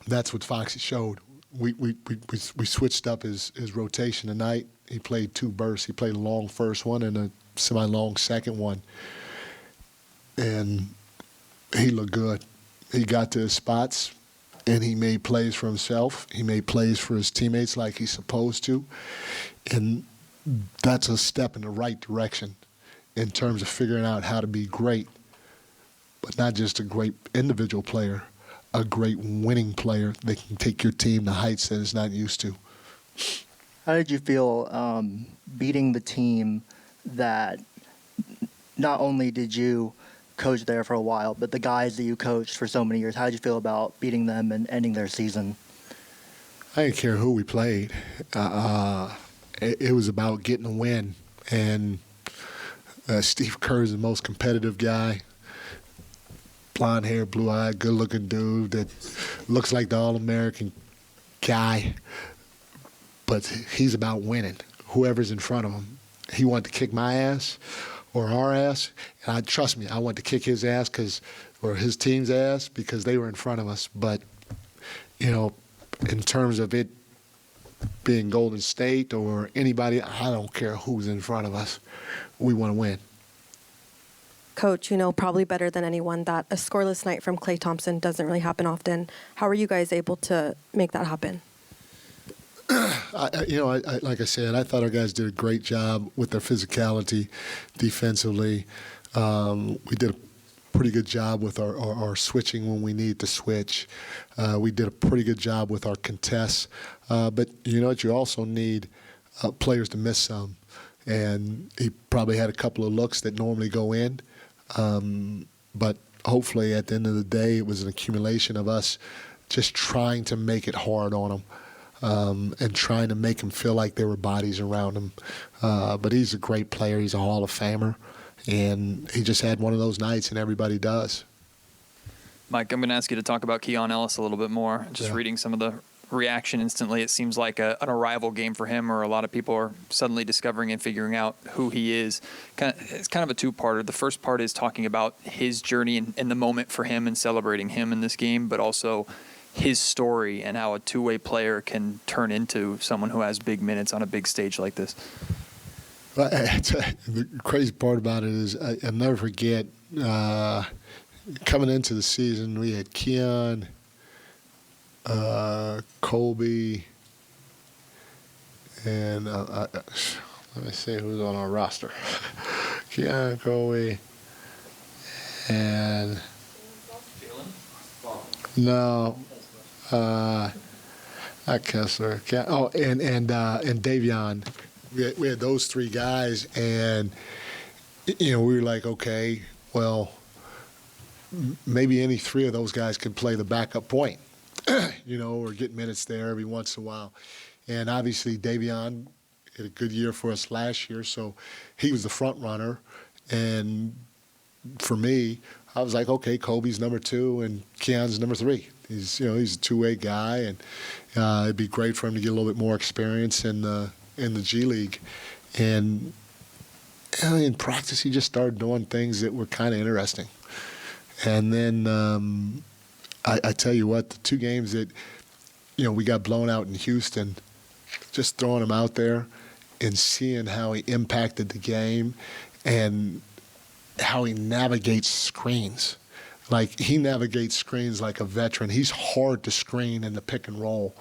that's what Foxy showed. We switched up his rotation tonight. He played 2 bursts. He played a long first one and a semi-long second one. And he looked good. He got to his spots, and he made plays for himself. He made plays for his teammates like he's supposed to. And that's a step in the right direction in terms of figuring out how to be great, but not just a great individual player, a great winning player that can take your team to heights that it's not used to. How did you feel beating the team that not only did you coach there for a while, but the guys that you coached for so many years? How did you feel about beating them and ending their season? I didn't care who we played. It was about getting a win. And Steve Kerr is the most competitive guy. Blonde hair, blue-eyed, good-looking dude that looks like the All-American guy. But he's about winning, whoever's in front of him. He wanted to kick my ass or our ass, and trust me, I wanted to kick his ass or his team's ass because they were in front of us. But, you know, in terms of it being Golden State or anybody, I don't care who's in front of us. We want to win. Coach, you know probably better than anyone that a scoreless night from Klay Thompson doesn't really happen often. How are you guys able to make that happen? Like I said, I thought our guys did a great job with their physicality defensively. We did a pretty good job with our switching when we need to switch. We did a pretty good job with our contests. But you know what? You also need players to miss some. And he probably had a couple of looks that normally go in. But hopefully at the end of the day, it was an accumulation of us just trying to make it hard on him. And trying to make him feel like there were bodies around him. But he's a great player. He's a Hall of Famer. And he just had one of those nights, and everybody does. Mike, I'm going to ask you to talk about Keon Ellis a little bit more. Just reading some of the reaction instantly, it seems like an arrival game for him, or a lot of people are suddenly discovering and figuring out who he is. It's kind of a two-parter. The first part is talking about his journey and the moment for him and celebrating him in this game, but also his story and how a two-way player can turn into someone who has big minutes on a big stage like this. Well, the crazy part about it is I'll never forget coming into the season, we had Keon, Kobe, and let me see who's on our roster. Keon, Kobe, and no. Not Kessler. And Davion. We had those 3 guys, and we were like, okay, well, maybe any 3 of those guys could play the backup point, or get minutes there every once in a while. And obviously, Davion had a good year for us last year, so he was the front runner. And for me, I was like, okay, Kobe's number 2 and Keon's number 3. He's a two-way guy, and it'd be great for him to get a little bit more experience in the G League. And in practice, he just started doing things that were kind of interesting. And then I tell you what, the 2 games that we got blown out in Houston, just throwing him out there and seeing how he impacted the game and how he navigates screens. Like, he navigates screens like a veteran. He's hard to screen in the pick and roll.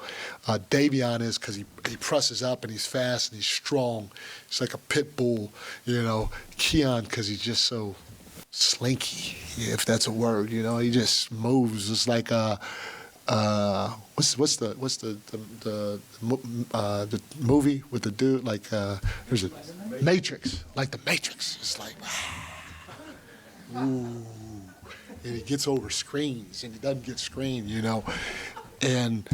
Davion is because he presses up and he's fast and he's strong. He's like a pit bull, Keon because he's just so slinky, if that's a word. He just moves. It's like what's the movie with the dude, like there's a Matrix, like the Matrix. It's like ooh. And he gets over screens, and he doesn't get screened, and